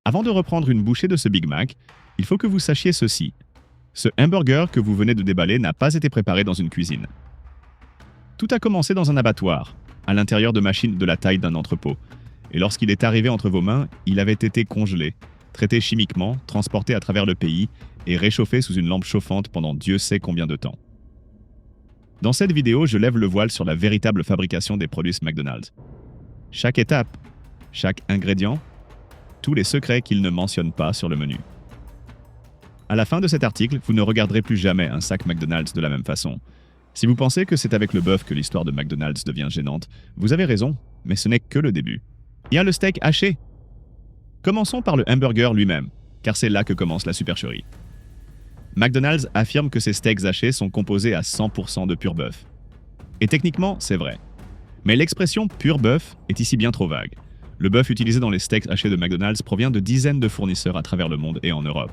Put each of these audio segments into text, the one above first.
Avant de reprendre une bouchée de ce Big Mac, il faut que vous sachiez ceci. Ce hamburger que vous venez de déballer n'a pas été préparé dans une cuisine. Tout a commencé dans un abattoir, à l'intérieur de machines de la taille d'un entrepôt. Et lorsqu'il est arrivé entre vos mains, il avait été congelé, traité chimiquement, transporté à travers le pays et réchauffé sous une lampe chauffante pendant Dieu sait combien de temps. Dans cette vidéo, je lève le voile sur la véritable fabrication des produits McDonald's. Chaque étape, chaque ingrédient, tous les secrets qu'ils ne mentionnent pas sur le menu. À la fin de cet article, vous ne regarderez plus jamais un sac McDonald's de la même façon. Si vous pensez que c'est avec le bœuf que l'histoire de McDonald's devient gênante, vous avez raison, mais ce n'est que le début. Il y a le steak haché. Commençons par le hamburger lui-même, car c'est là que commence la supercherie. McDonald's affirme que ses steaks hachés sont composés à 100% de pur bœuf. Et techniquement, c'est vrai. Mais l'expression pur bœuf est ici bien trop vague. Le bœuf utilisé dans les steaks hachés de McDonald's provient de dizaines de fournisseurs à travers le monde et en Europe.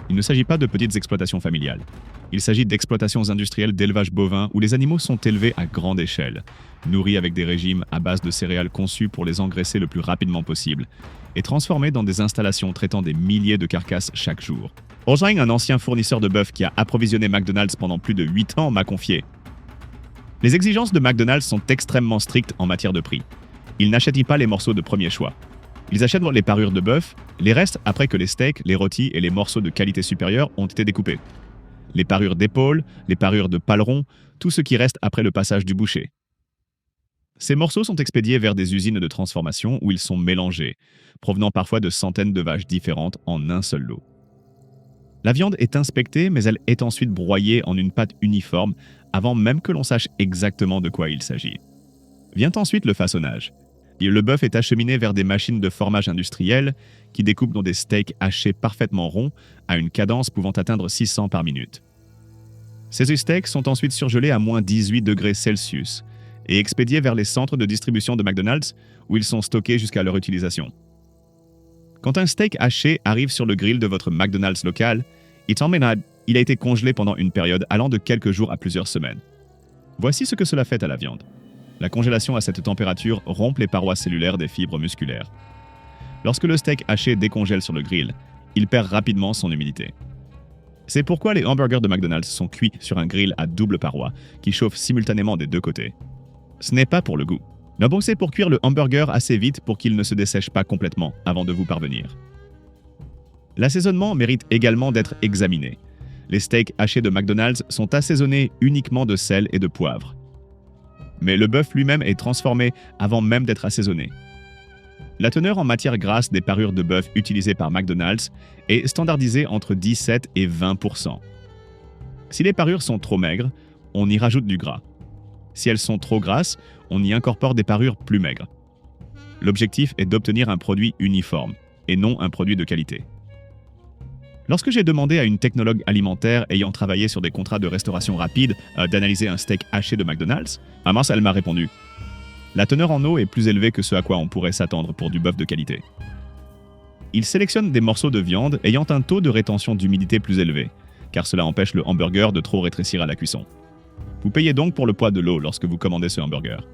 Il ne s'agit pas de petites exploitations familiales. Il s'agit d'exploitations industrielles d'élevage bovin où les animaux sont élevés à grande échelle, nourris avec des régimes à base de céréales conçus pour les engraisser le plus rapidement possible, et transformés dans des installations traitant des milliers de carcasses chaque jour. Ojang, un ancien fournisseur de bœuf qui a approvisionné McDonald's pendant plus de 8 ans, m'a confié. Les exigences de McDonald's sont extrêmement strictes en matière de prix. Ils n'achètent pas les morceaux de premier choix. Ils achètent les parures de bœuf, les restes après que les steaks, les rôtis et les morceaux de qualité supérieure ont été découpés. Les parures d'épaule, les parures de paleron, tout ce qui reste après le passage du boucher. Ces morceaux sont expédiés vers des usines de transformation où ils sont mélangés, provenant parfois de centaines de vaches différentes en un seul lot. La viande est inspectée, mais elle est ensuite broyée en une pâte uniforme avant même que l'on sache exactement de quoi il s'agit. Vient ensuite le façonnage. Le bœuf est acheminé vers des machines de formage industriel qui découpent dans des steaks hachés parfaitement ronds à une cadence pouvant atteindre 600 par minute. Ces steaks sont ensuite surgelés à moins 18 degrés Celsius et expédiés vers les centres de distribution de McDonald's où ils sont stockés jusqu'à leur utilisation. Quand un steak haché arrive sur le grill de votre McDonald's local, il a été congelé pendant une période allant de quelques jours à plusieurs semaines. Voici ce que cela fait à la viande. La congélation à cette température rompt les parois cellulaires des fibres musculaires. Lorsque le steak haché décongèle sur le grill, il perd rapidement son humidité. C'est pourquoi les hamburgers de McDonald's sont cuits sur un grill à double paroi qui chauffe simultanément des deux côtés. Ce n'est pas pour le goût. Mais bon, c'est pour cuire le hamburger assez vite pour qu'il ne se dessèche pas complètement avant de vous parvenir. L'assaisonnement mérite également d'être examiné. Les steaks hachés de McDonald's sont assaisonnés uniquement de sel et de poivre. Mais le bœuf lui-même est transformé avant même d'être assaisonné. La teneur en matière grasse des parures de bœuf utilisées par McDonald's est standardisée entre 17 et 20%. Si les parures sont trop maigres, on y rajoute du gras. Si elles sont trop grasses, on y incorpore des parures plus maigres. L'objectif est d'obtenir un produit uniforme, et non un produit de qualité. Lorsque j'ai demandé à une technologue alimentaire ayant travaillé sur des contrats de restauration rapide d'analyser un steak haché de McDonald's, elle m'a répondu « La teneur en eau est plus élevée que ce à quoi on pourrait s'attendre pour du bœuf de qualité. » Il sélectionne des morceaux de viande ayant un taux de rétention d'humidité plus élevé, car cela empêche le hamburger de trop rétrécir à la cuisson. Vous payez donc pour le poids de l'eau lorsque vous commandez ce hamburger.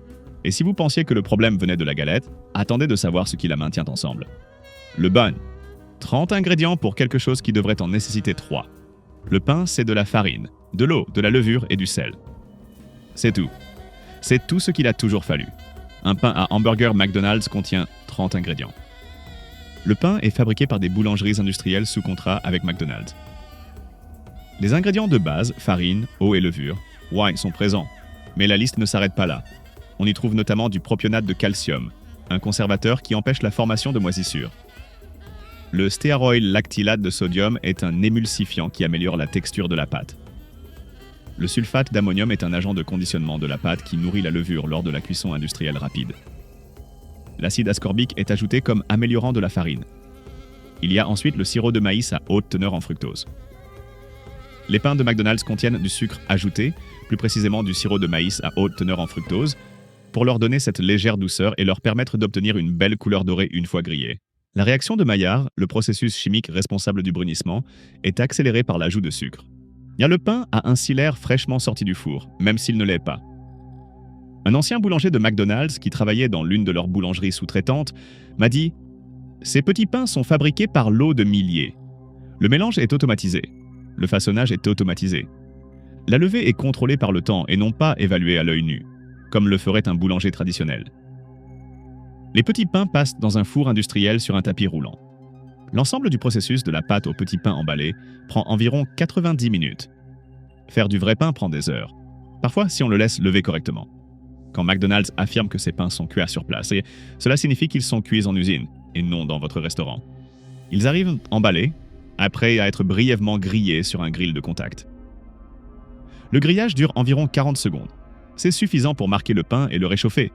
Et si vous pensiez que le problème venait de la galette, attendez de savoir ce qui la maintient ensemble. Le bun. 30 ingrédients pour quelque chose qui devrait en nécessiter 3. Le pain, c'est de la farine, de l'eau, de la levure et du sel. C'est tout. C'est tout ce qu'il a toujours fallu. Un pain à hamburger McDonald's contient 30 ingrédients. Le pain est fabriqué par des boulangeries industrielles sous contrat avec McDonald's. Les ingrédients de base, farine, eau et levure, sont présents. Mais la liste ne s'arrête pas là. On y trouve notamment du propionate de calcium, un conservateur qui empêche la formation de moisissures. Le stéaroylactylate de sodium est un émulsifiant qui améliore la texture de la pâte. Le sulfate d'ammonium est un agent de conditionnement de la pâte qui nourrit la levure lors de la cuisson industrielle rapide. L'acide ascorbique est ajouté comme améliorant de la farine. Il y a ensuite le sirop de maïs à haute teneur en fructose. Les pains de McDonald's contiennent du sucre ajouté, plus précisément du sirop de maïs à haute teneur en fructose, pour leur donner cette légère douceur et leur permettre d'obtenir une belle couleur dorée une fois grillés. La réaction de Maillard, le processus chimique responsable du brunissement, est accélérée par l'ajout de sucre. Le pain a ainsi l'air fraîchement sorti du four, même s'il ne l'est pas. Un ancien boulanger de McDonald's qui travaillait dans l'une de leurs boulangeries sous-traitantes m'a dit Ces petits pains sont fabriqués par lots de milliers. Le mélange est automatisé. Le façonnage est automatisé. La levée est contrôlée par le temps et non pas évaluée à l'œil nu, comme le ferait un boulanger traditionnel. Les petits pains passent dans un four industriel sur un tapis roulant. L'ensemble du processus de la pâte au petit pain emballé prend environ 90 minutes. Faire du vrai pain prend des heures, parfois si on le laisse lever correctement. Quand McDonald's affirme que ces pains sont cuits sur place, et cela signifie qu'ils sont cuits en usine et non dans votre restaurant. Ils arrivent emballés, après à être brièvement grillés sur un grill de contact. Le grillage dure environ 40 secondes. C'est suffisant pour marquer le pain et le réchauffer,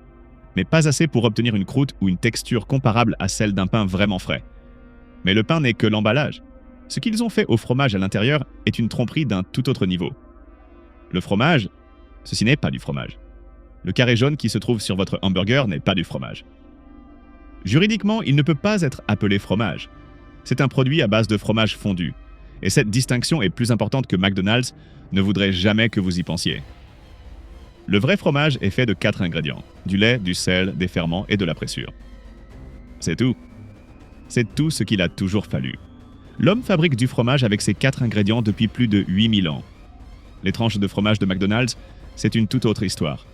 mais pas assez pour obtenir une croûte ou une texture comparable à celle d'un pain vraiment frais. Mais le pain n'est que l'emballage. Ce qu'ils ont fait au fromage à l'intérieur est une tromperie d'un tout autre niveau. Le fromage, ceci n'est pas du fromage. Le carré jaune qui se trouve sur votre hamburger n'est pas du fromage. Juridiquement, il ne peut pas être appelé fromage. C'est un produit à base de fromage fondu. Et cette distinction est plus importante que McDonald's ne voudrait jamais que vous y pensiez. Le vrai fromage est fait de 4 ingrédients: du lait, du sel, des ferments et de la pressure. C'est tout. C'est tout ce qu'il a toujours fallu. L'homme fabrique du fromage avec ces 4 ingrédients depuis plus de 8000 ans. Les tranches de fromage de McDonald's, c'est une toute autre histoire.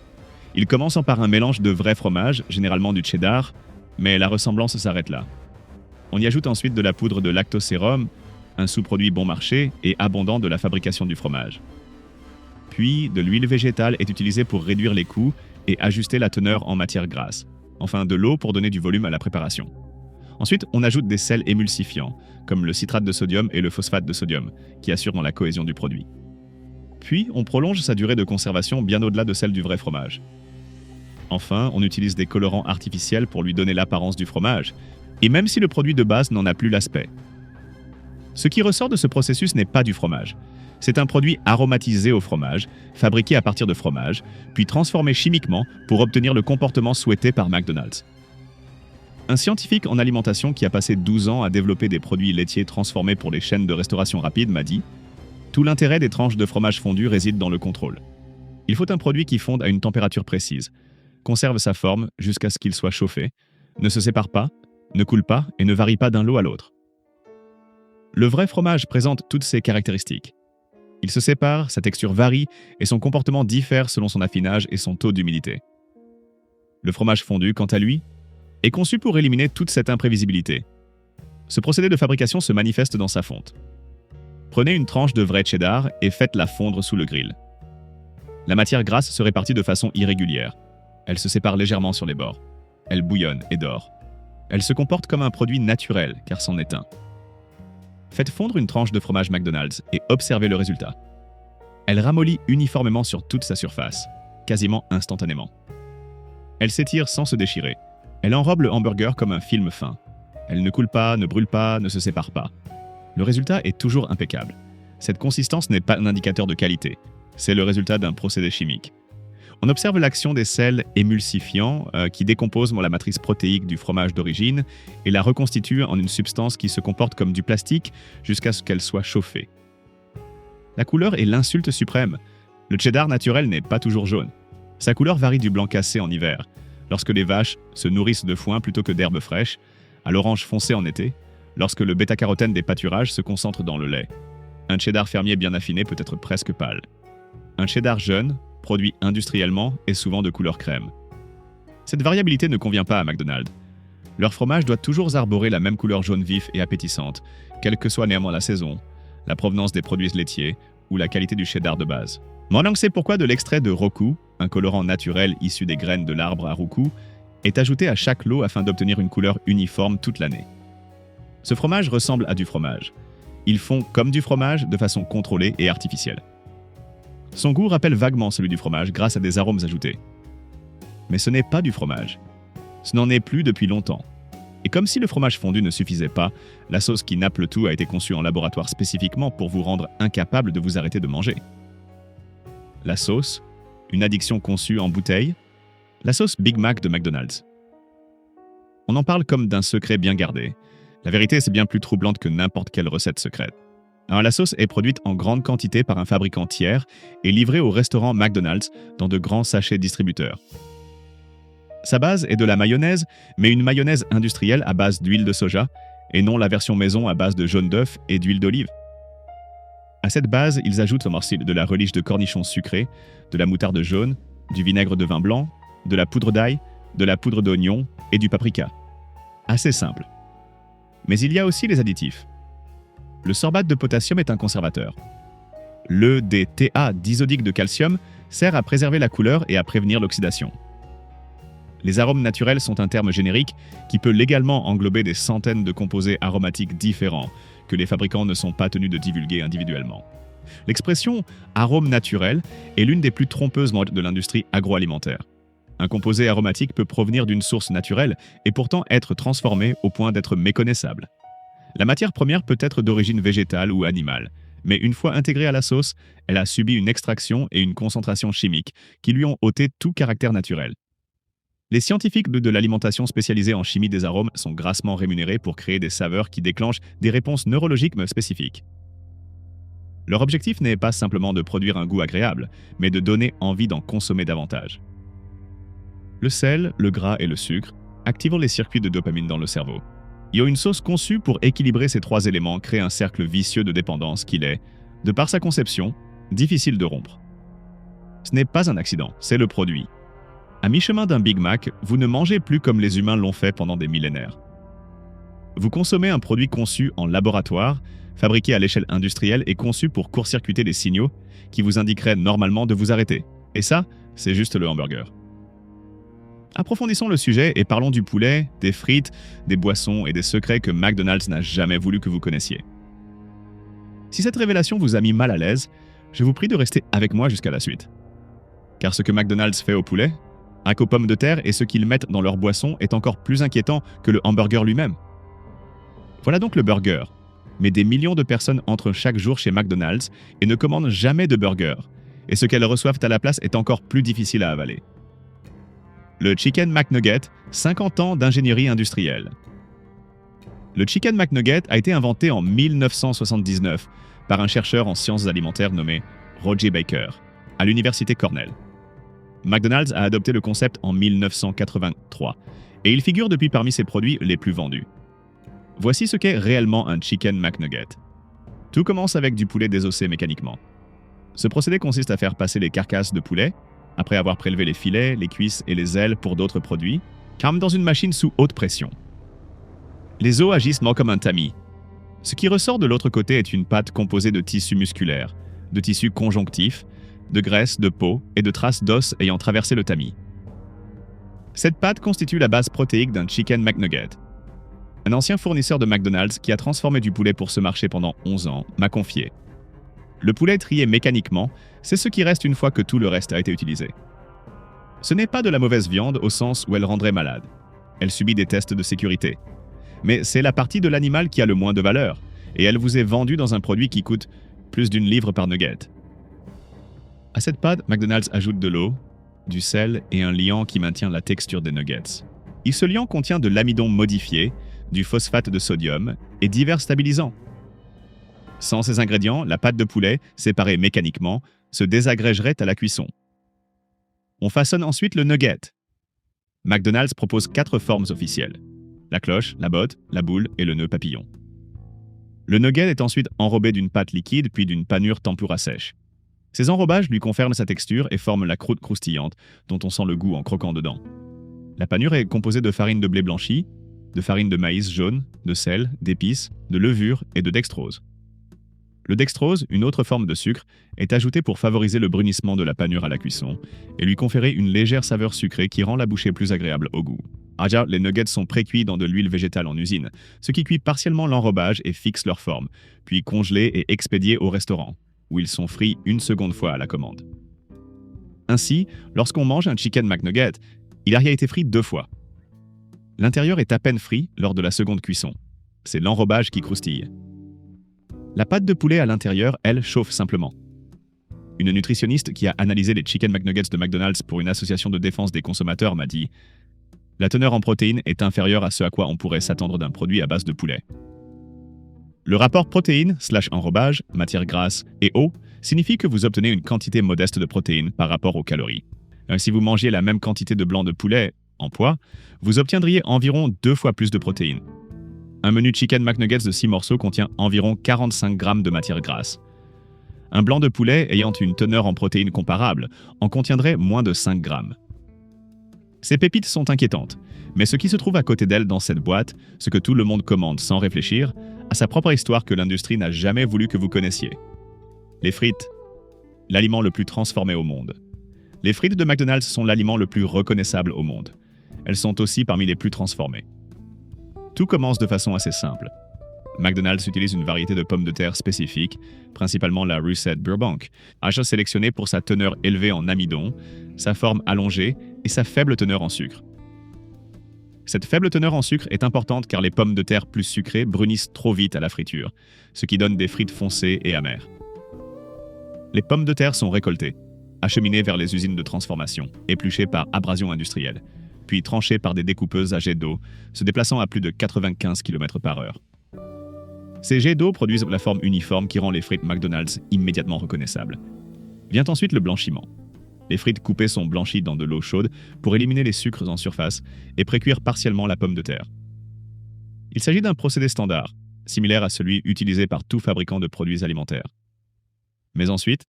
Il commence par un mélange de vrai fromage, généralement du cheddar, mais la ressemblance s'arrête là. On y ajoute ensuite de la poudre de lactosérum, un sous-produit bon marché et abondant de la fabrication du fromage. Puis, de l'huile végétale est utilisée pour réduire les coûts et ajuster la teneur en matière grasse. Enfin, de l'eau pour donner du volume à la préparation. Ensuite, on ajoute des sels émulsifiants, comme le citrate de sodium et le phosphate de sodium, qui assurent la cohésion du produit. Puis, on prolonge sa durée de conservation bien au-delà de celle du vrai fromage. Enfin, on utilise des colorants artificiels pour lui donner l'apparence du fromage, et même si le produit de base n'en a plus l'aspect. Ce qui ressort de ce processus n'est pas du fromage. C'est un produit aromatisé au fromage, fabriqué à partir de fromage, puis transformé chimiquement pour obtenir le comportement souhaité par McDonald's. Un scientifique en alimentation qui a passé 12 ans à développer des produits laitiers transformés pour les chaînes de restauration rapide m'a dit « Tout l'intérêt des tranches de fromage fondu réside dans le contrôle. Il faut un produit qui fonde à une température précise, conserve sa forme jusqu'à ce qu'il soit chauffé, ne se sépare pas, ne coule pas et ne varie pas d'un lot à l'autre. Le vrai fromage présente toutes ces caractéristiques. Il se sépare, sa texture varie et son comportement diffère selon son affinage et son taux d'humidité. Le fromage fondu, quant à lui, est conçu pour éliminer toute cette imprévisibilité. Ce procédé de fabrication se manifeste dans sa fonte. Prenez une tranche de vrai cheddar et faites-la fondre sous le grill. La matière grasse se répartit de façon irrégulière. Elle se sépare légèrement sur les bords. Elle bouillonne et dort. Elle se comporte comme un produit naturel, car c'en est un. Faites fondre une tranche de fromage McDonald's et observez le résultat. Elle ramollit uniformément sur toute sa surface, quasiment instantanément. Elle s'étire sans se déchirer. Elle enrobe le hamburger comme un film fin. Elle ne coule pas, ne brûle pas, ne se sépare pas. Le résultat est toujours impeccable. Cette consistance n'est pas un indicateur de qualité. C'est le résultat d'un procédé chimique. On observe l'action des sels émulsifiants qui décomposent la matrice protéique du fromage d'origine et la reconstituent en une substance qui se comporte comme du plastique jusqu'à ce qu'elle soit chauffée. La couleur est l'insulte suprême. Le cheddar naturel n'est pas toujours jaune. Sa couleur varie du blanc cassé en hiver, lorsque les vaches se nourrissent de foin plutôt que d'herbes fraîches, à l'orange foncé en été, lorsque le bêta-carotène des pâturages se concentre dans le lait. Un cheddar fermier bien affiné peut être presque pâle. Un cheddar jeune, produit industriellement, est souvent de couleur crème. Cette variabilité ne convient pas à McDonald's. Leur fromage doit toujours arborer la même couleur jaune vif et appétissante, quelle que soit néanmoins la saison, la provenance des produits laitiers ou la qualité du cheddar de base. Maintenant que c'est pourquoi de l'extrait de roku, un colorant naturel issu des graines de l'arbre à roucou, est ajouté à chaque lot afin d'obtenir une couleur uniforme toute l'année. Ce fromage ressemble à du fromage. Ils font comme du fromage de façon contrôlée et artificielle. Son goût rappelle vaguement celui du fromage grâce à des arômes ajoutés. Mais ce n'est pas du fromage. Ce n'en est plus depuis longtemps. Et comme si le fromage fondu ne suffisait pas, la sauce qui nappe le tout a été conçue en laboratoire spécifiquement pour vous rendre incapable de vous arrêter de manger. La sauce, une addiction conçue en bouteille, la sauce Big Mac de McDonald's. On en parle comme d'un secret bien gardé. La vérité, c'est bien plus troublante que n'importe quelle recette secrète. Alors, la sauce est produite en grande quantité par un fabricant tiers et livrée au restaurant McDonald's dans de grands sachets distributeurs. Sa base est de la mayonnaise, mais une mayonnaise industrielle à base d'huile de soja, et non la version maison à base de jaune d'œuf et d'huile d'olive. À cette base, ils ajoutent au morceau de la relish de cornichons sucrés, de la moutarde jaune, du vinaigre de vin blanc, de la poudre d'ail, de la poudre d'oignon et du paprika. Assez simple. Mais il y a aussi les additifs. Le sorbate de potassium est un conservateur. Le DTA disodique de calcium sert à préserver la couleur et à prévenir l'oxydation. Les arômes naturels sont un terme générique qui peut légalement englober des centaines de composés aromatiques différents que les fabricants ne sont pas tenus de divulguer individuellement. L'expression « arôme naturel » est l'une des plus trompeuses de l'industrie agroalimentaire. Un composé aromatique peut provenir d'une source naturelle et pourtant être transformé au point d'être méconnaissable. La matière première peut être d'origine végétale ou animale, mais une fois intégrée à la sauce, elle a subi une extraction et une concentration chimique qui lui ont ôté tout caractère naturel. Les scientifiques de l'alimentation spécialisés en chimie des arômes sont grassement rémunérés pour créer des saveurs qui déclenchent des réponses neurologiques spécifiques. Leur objectif n'est pas simplement de produire un goût agréable, mais de donner envie d'en consommer davantage. Le sel, le gras et le sucre activent les circuits de dopamine dans le cerveau. Une sauce conçue pour équilibrer ces trois éléments crée un cercle vicieux de dépendance qu'il est, de par sa conception, difficile de rompre. Ce n'est pas un accident, c'est le produit. À mi-chemin d'un Big Mac, vous ne mangez plus comme les humains l'ont fait pendant des millénaires. Vous consommez un produit conçu en laboratoire, fabriqué à l'échelle industrielle et conçu pour court-circuiter les signaux qui vous indiqueraient normalement de vous arrêter. Et ça, c'est juste le hamburger. Approfondissons le sujet et parlons du poulet, des frites, des boissons et des secrets que McDonald's n'a jamais voulu que vous connaissiez. Si cette révélation vous a mis mal à l'aise, je vous prie de rester avec moi jusqu'à la suite. Car ce que McDonald's fait au poulet, aux pommes de terre et ce qu'ils mettent dans leur boisson est encore plus inquiétant que le hamburger lui-même. Voilà donc le burger. Mais des millions de personnes entrent chaque jour chez McDonald's et ne commandent jamais de burger. Et ce qu'elles reçoivent à la place est encore plus difficile à avaler. Le Chicken McNugget, 50 ans d'ingénierie industrielle. Le Chicken McNugget a été inventé en 1979 par un chercheur en sciences alimentaires nommé Roger Baker, à l'université Cornell. McDonald's a adopté le concept en 1983 et il figure depuis parmi ses produits les plus vendus. Voici ce qu'est réellement un Chicken McNugget. Tout commence avec du poulet désossé mécaniquement. Ce procédé consiste à faire passer les carcasses de poulet, après avoir prélevé les filets, les cuisses et les ailes pour d'autres produits, comme dans une machine sous haute pression. Les os agissent comme un tamis. Ce qui ressort de l'autre côté est une pâte composée de tissus musculaires, de tissus conjonctifs, de graisse, de peau et de traces d'os ayant traversé le tamis. Cette pâte constitue la base protéique d'un Chicken McNugget. Un ancien fournisseur de McDonald's qui a transformé du poulet pour ce marché pendant 11 ans m'a confié. Le poulet trié mécaniquement, c'est ce qui reste une fois que tout le reste a été utilisé. Ce n'est pas de la mauvaise viande au sens où elle rendrait malade. Elle subit des tests de sécurité. Mais c'est la partie de l'animal qui a le moins de valeur, et elle vous est vendue dans un produit qui coûte plus d'une livre par nugget. À cette pâte, McDonald's ajoute de l'eau, du sel et un liant qui maintient la texture des nuggets. Ce liant contient de l'amidon modifié, du phosphate de sodium et divers stabilisants. Sans ces ingrédients, la pâte de poulet, séparée mécaniquement, se désagrégerait à la cuisson. On façonne ensuite le nugget. McDonald's propose 4 formes officielles: la cloche, la botte, la boule et le nœud papillon. Le nugget est ensuite enrobé d'une pâte liquide puis d'une panure tempura sèche. Ces enrobages lui confèrent sa texture et forment la croûte croustillante dont on sent le goût en croquant dedans. La panure est composée de farine de blé blanchi, de farine de maïs jaune, de sel, d'épices, de levure et de dextrose. Le dextrose, une autre forme de sucre, est ajouté pour favoriser le brunissement de la panure à la cuisson et lui conférer une légère saveur sucrée qui rend la bouchée plus agréable au goût. Les nuggets sont pré-cuits dans de l'huile végétale en usine, ce qui cuit partiellement l'enrobage et fixe leur forme, puis congelés et expédiés au restaurant, où ils sont frits une seconde fois à la commande. Ainsi, lorsqu'on mange un Chicken McNugget, il a été frit 2 fois. L'intérieur est à peine frit lors de la seconde cuisson. C'est l'enrobage qui croustille. La pâte de poulet à l'intérieur, elle, chauffe simplement. Une nutritionniste qui a analysé les Chicken McNuggets de McDonald's pour une association de défense des consommateurs m'a dit « La teneur en protéines est inférieure à ce à quoi on pourrait s'attendre d'un produit à base de poulet. » Le rapport protéines/enrobage, matière grasse et eau signifie que vous obtenez une quantité modeste de protéines par rapport aux calories. Si vous mangiez la même quantité de blanc de poulet, en poids, vous obtiendriez environ 2 fois plus de protéines. Un menu Chicken McNuggets de 6 morceaux contient environ 45 grammes de matière grasse. Un blanc de poulet ayant une teneur en protéines comparable en contiendrait moins de 5 grammes. Ces pépites sont inquiétantes, mais ce qui se trouve à côté d'elles dans cette boîte, ce que tout le monde commande sans réfléchir, a sa propre histoire que l'industrie n'a jamais voulu que vous connaissiez. Les frites, l'aliment le plus transformé au monde. Les frites de McDonald's sont l'aliment le plus reconnaissable au monde. Elles sont aussi parmi les plus transformées. Tout commence de façon assez simple. McDonald's utilise une variété de pommes de terre spécifique, principalement la Russet Burbank, achat sélectionné pour sa teneur élevée en amidon, sa forme allongée et sa faible teneur en sucre. Cette faible teneur en sucre est importante car les pommes de terre plus sucrées brunissent trop vite à la friture, ce qui donne des frites foncées et amères. Les pommes de terre sont récoltées, acheminées vers les usines de transformation, épluchées par abrasion industrielle, puis tranchées par des découpeuses à jets d'eau, se déplaçant à plus de 95 km/h. Ces jets d'eau produisent la forme uniforme qui rend les frites McDonald's immédiatement reconnaissables. Vient ensuite le blanchiment. Les frites coupées sont blanchies dans de l'eau chaude pour éliminer les sucres en surface et précuire partiellement la pomme de terre. Il s'agit d'un procédé standard, similaire à celui utilisé par tout fabricant de produits alimentaires. Mais ensuite,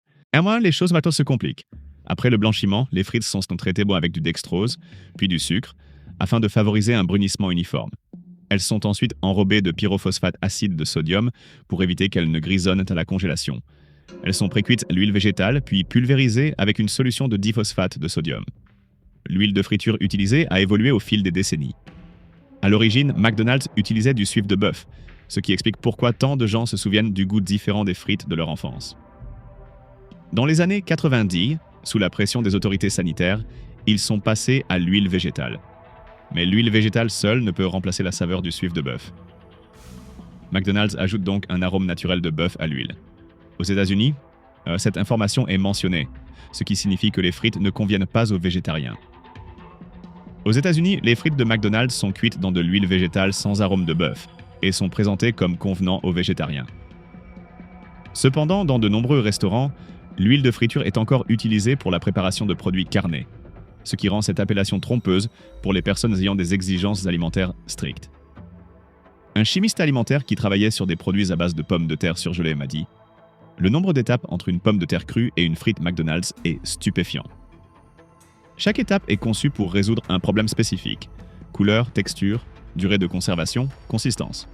les choses maintenant se compliquent. Après le blanchiment, les frites sont traitées avec du dextrose, puis du sucre, afin de favoriser un brunissement uniforme. Elles sont ensuite enrobées de pyrophosphate acide de sodium pour éviter qu'elles ne grisonnent à la congélation. Elles sont précuites à l'huile végétale, puis pulvérisées avec une solution de diphosphate de sodium. L'huile de friture utilisée a évolué au fil des décennies. À l'origine, McDonald's utilisait du suif de bœuf, ce qui explique pourquoi tant de gens se souviennent du goût différent des frites de leur enfance. Dans les années 90, sous la pression des autorités sanitaires, ils sont passés à l'huile végétale. Mais l'huile végétale seule ne peut remplacer la saveur du suif de bœuf. McDonald's ajoute donc un arôme naturel de bœuf à l'huile. Aux États-Unis, cette information est mentionnée, ce qui signifie que les frites ne conviennent pas aux végétariens. Aux États-Unis, les frites de McDonald's sont cuites dans de l'huile végétale sans arôme de bœuf et sont présentées comme convenant aux végétariens. Cependant, dans de nombreux restaurants, l'huile de friture est encore utilisée pour la préparation de produits carnés, ce qui rend cette appellation trompeuse pour les personnes ayant des exigences alimentaires strictes. Un chimiste alimentaire qui travaillait sur des produits à base de pommes de terre surgelées m'a dit « Le nombre d'étapes entre une pomme de terre crue et une frite McDonald's est stupéfiant. Chaque étape est conçue pour résoudre un problème spécifique – couleur, texture, durée de conservation, consistance.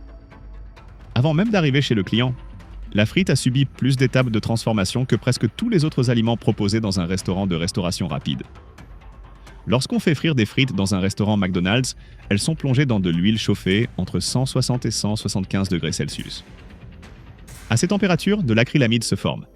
Avant même d'arriver chez le client, la frite a subi plus d'étapes de transformation que presque tous les autres aliments proposés dans un restaurant de restauration rapide. Lorsqu'on fait frire des frites dans un restaurant McDonald's, elles sont plongées dans de l'huile chauffée entre 160 et 175 degrés Celsius. À ces températures, de l'acrylamide se forme.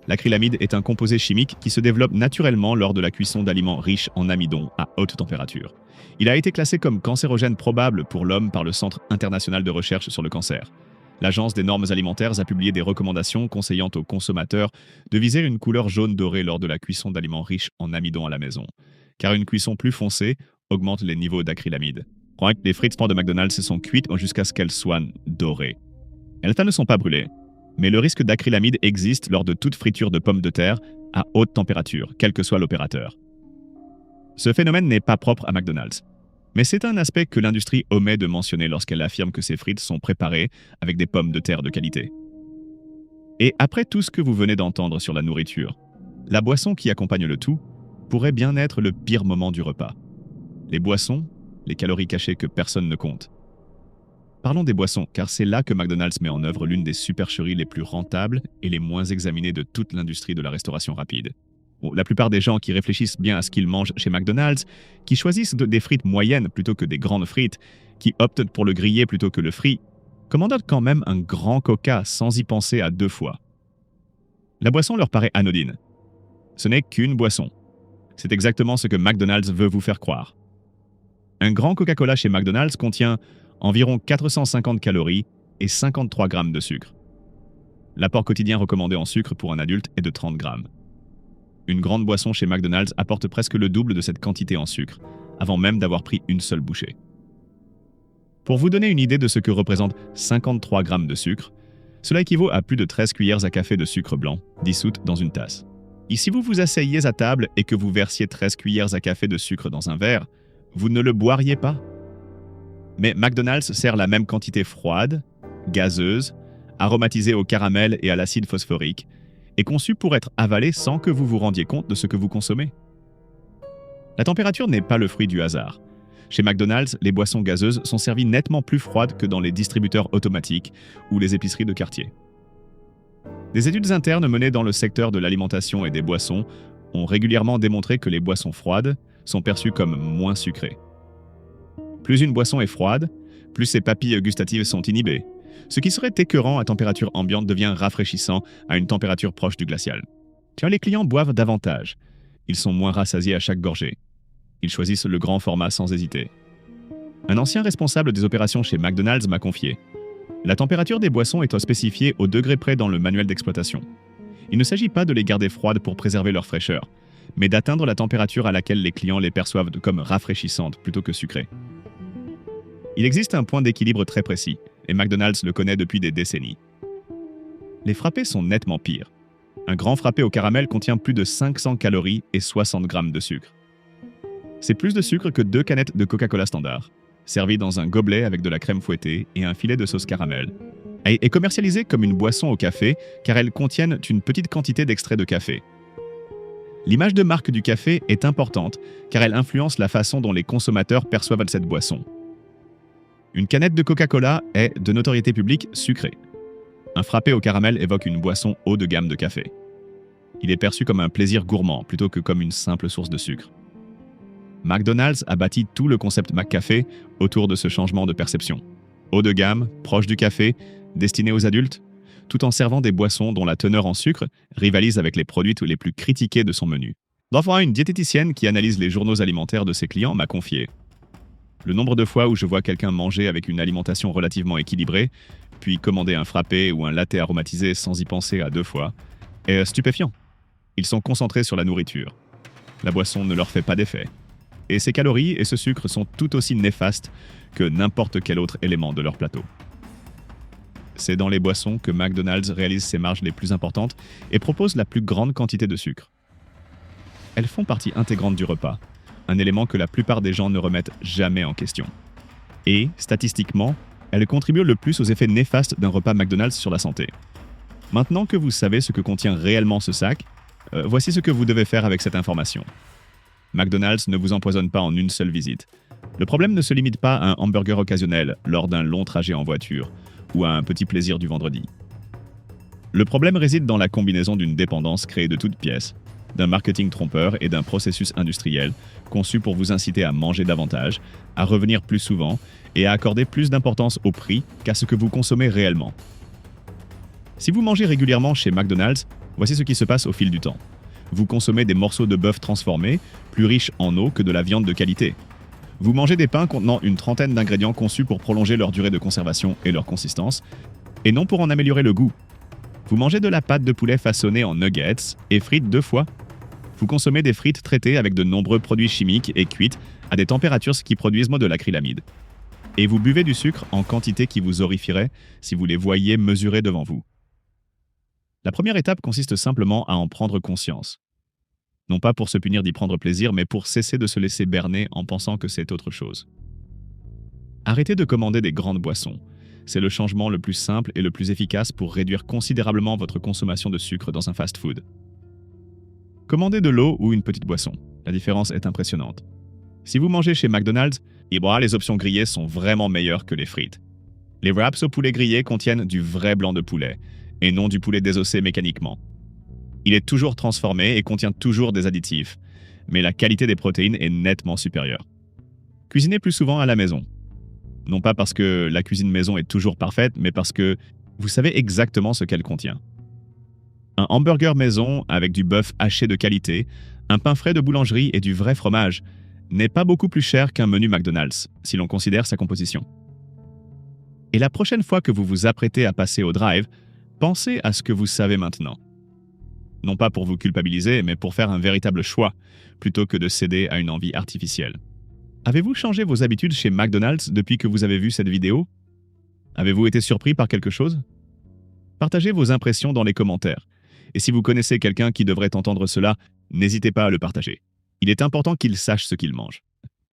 L'acrylamide est un composé chimique qui se développe naturellement lors de la cuisson d'aliments riches en amidon à haute température. Il a été classé comme cancérogène probable pour l'homme par le Centre international de recherche sur le cancer. L'Agence des normes alimentaires a publié des recommandations conseillant aux consommateurs de viser une couleur jaune dorée lors de la cuisson d'aliments riches en amidon à la maison, car une cuisson plus foncée augmente les niveaux d'acrylamide. Les frites de McDonald's sont cuites jusqu'à ce qu'elles soient dorées. Elles ne sont pas brûlées, mais le risque d'acrylamide existe lors de toute friture de pommes de terre à haute température, quel que soit l'opérateur. Ce phénomène n'est pas propre à McDonald's, mais c'est un aspect que l'industrie omet de mentionner lorsqu'elle affirme que ses frites sont préparées avec des pommes de terre de qualité. Et après tout ce que vous venez d'entendre sur la nourriture, la boisson qui accompagne le tout pourrait bien être le pire moment du repas. Les boissons, les calories cachées que personne ne compte. Parlons des boissons, car c'est là que McDonald's met en œuvre l'une des supercheries les plus rentables et les moins examinées de toute l'industrie de la restauration rapide. La plupart des gens qui réfléchissent bien à ce qu'ils mangent chez McDonald's, qui choisissent des frites moyennes plutôt que des grandes frites, qui optent pour le grillé plutôt que le frit, commandent quand même un grand Coca sans y penser à 2 fois. La boisson leur paraît anodine. Ce n'est qu'une boisson. C'est exactement ce que McDonald's veut vous faire croire. Un grand Coca-Cola chez McDonald's contient environ 450 calories et 53 grammes de sucre. L'apport quotidien recommandé en sucre pour un adulte est de 30 grammes. Une grande boisson chez McDonald's apporte presque le double de cette quantité en sucre, avant même d'avoir pris une seule bouchée. Pour vous donner une idée de ce que représente 53 grammes de sucre, cela équivaut à plus de 13 cuillères à café de sucre blanc, dissoutes dans une tasse. Et si vous vous asseyez à table et que vous versiez 13 cuillères à café de sucre dans un verre, vous ne le boiriez pas. Mais McDonald's sert la même quantité froide, gazeuse, aromatisée au caramel et à l'acide phosphorique, et conçue pour être avalée sans que vous vous rendiez compte de ce que vous consommez. La température n'est pas le fruit du hasard. Chez McDonald's, les boissons gazeuses sont servies nettement plus froides que dans les distributeurs automatiques ou les épiceries de quartier. Des études internes menées dans le secteur de l'alimentation et des boissons ont régulièrement démontré que les boissons froides sont perçues comme moins sucrées. Plus une boisson est froide, plus ses papilles gustatives sont inhibées. Ce qui serait écœurant à température ambiante devient rafraîchissant à une température proche du glacial. Car les clients boivent davantage. Ils sont moins rassasiés à chaque gorgée. Ils choisissent le grand format sans hésiter. Un ancien responsable des opérations chez McDonald's m'a confié: la température des boissons est spécifiée au degré près dans le manuel d'exploitation. Il ne s'agit pas de les garder froides pour préserver leur fraîcheur, mais d'atteindre la température à laquelle les clients les perçoivent comme rafraîchissantes plutôt que sucrées. Il existe un point d'équilibre très précis, et McDonald's le connaît depuis des décennies. Les frappés sont nettement pires. Un grand frappé au caramel contient plus de 500 calories et 60 grammes de sucre. C'est plus de sucre que 2 canettes de Coca-Cola standard, servies dans un gobelet avec de la crème fouettée et un filet de sauce caramel. Elle est commercialisée comme une boisson au café car elles contiennent une petite quantité d'extrait de café. L'image de marque du café est importante car elle influence la façon dont les consommateurs perçoivent cette boisson. Une canette de Coca-Cola est, de notoriété publique, sucrée. Un frappé au caramel évoque une boisson haut de gamme de café. Il est perçu comme un plaisir gourmand plutôt que comme une simple source de sucre. McDonald's a bâti tout le concept McCafé autour de ce changement de perception. Haut de gamme, proche du café, destiné aux adultes, tout en servant des boissons dont la teneur en sucre rivalise avec les produits les plus critiqués de son menu. Enfin, une diététicienne qui analyse les journaux alimentaires de ses clients m'a confié: le nombre de fois où je vois quelqu'un manger avec une alimentation relativement équilibrée, puis commander un frappé ou un latte aromatisé sans y penser à 2 fois, est stupéfiant. Ils sont concentrés sur la nourriture. La boisson ne leur fait pas d'effet. Et ces calories et ce sucre sont tout aussi néfastes que n'importe quel autre élément de leur plateau. C'est dans les boissons que McDonald's réalise ses marges les plus importantes et propose la plus grande quantité de sucre. Elles font partie intégrante du repas, un élément que la plupart des gens ne remettent jamais en question. Et, statistiquement, elles contribuent le plus aux effets néfastes d'un repas McDonald's sur la santé. Maintenant que vous savez ce que contient réellement ce sac, voici ce que vous devez faire avec cette information. McDonald's ne vous empoisonne pas en une seule visite. Le problème ne se limite pas à un hamburger occasionnel lors d'un long trajet en voiture ou à un petit plaisir du vendredi. Le problème réside dans la combinaison d'une dépendance créée de toutes pièces, d'un marketing trompeur et d'un processus industriel conçu pour vous inciter à manger davantage, à revenir plus souvent et à accorder plus d'importance au prix qu'à ce que vous consommez réellement. Si vous mangez régulièrement chez McDonald's, voici ce qui se passe au fil du temps. Vous consommez des morceaux de bœuf transformés, plus riches en eau que de la viande de qualité. Vous mangez des pains contenant une trentaine d'ingrédients conçus pour prolonger leur durée de conservation et leur consistance, et non pour en améliorer le goût. Vous mangez de la pâte de poulet façonnée en nuggets et frites 2 fois. Vous consommez des frites traitées avec de nombreux produits chimiques et cuites à des températures qui produisent moins de l'acrylamide. Et vous buvez du sucre en quantité qui vous horrifierait si vous les voyiez mesurés devant vous. La première étape consiste simplement à en prendre conscience. Non pas pour se punir d'y prendre plaisir, mais pour cesser de se laisser berner en pensant que c'est autre chose. Arrêtez de commander des grandes boissons. C'est le changement le plus simple et le plus efficace pour réduire considérablement votre consommation de sucre dans un fast-food. Commandez de l'eau ou une petite boisson. La différence est impressionnante. Si vous mangez chez McDonald's, les options grillées sont vraiment meilleures que les frites. Les wraps au poulet grillé contiennent du vrai blanc de poulet, et non du poulet désossé mécaniquement. Il est toujours transformé et contient toujours des additifs, mais la qualité des protéines est nettement supérieure. Cuisinez plus souvent à la maison. Non pas parce que la cuisine maison est toujours parfaite, mais parce que vous savez exactement ce qu'elle contient. Un hamburger maison avec du bœuf haché de qualité, un pain frais de boulangerie et du vrai fromage n'est pas beaucoup plus cher qu'un menu McDonald's, si l'on considère sa composition. Et la prochaine fois que vous vous apprêtez à passer au drive, pensez à ce que vous savez maintenant. Non pas pour vous culpabiliser, mais pour faire un véritable choix, plutôt que de céder à une envie artificielle. Avez-vous changé vos habitudes chez McDonald's depuis que vous avez vu cette vidéo? Avez-vous été surpris par quelque chose? Partagez vos impressions dans les commentaires. Et si vous connaissez quelqu'un qui devrait entendre cela, n'hésitez pas à le partager. Il est important qu'il sache ce qu'il mange.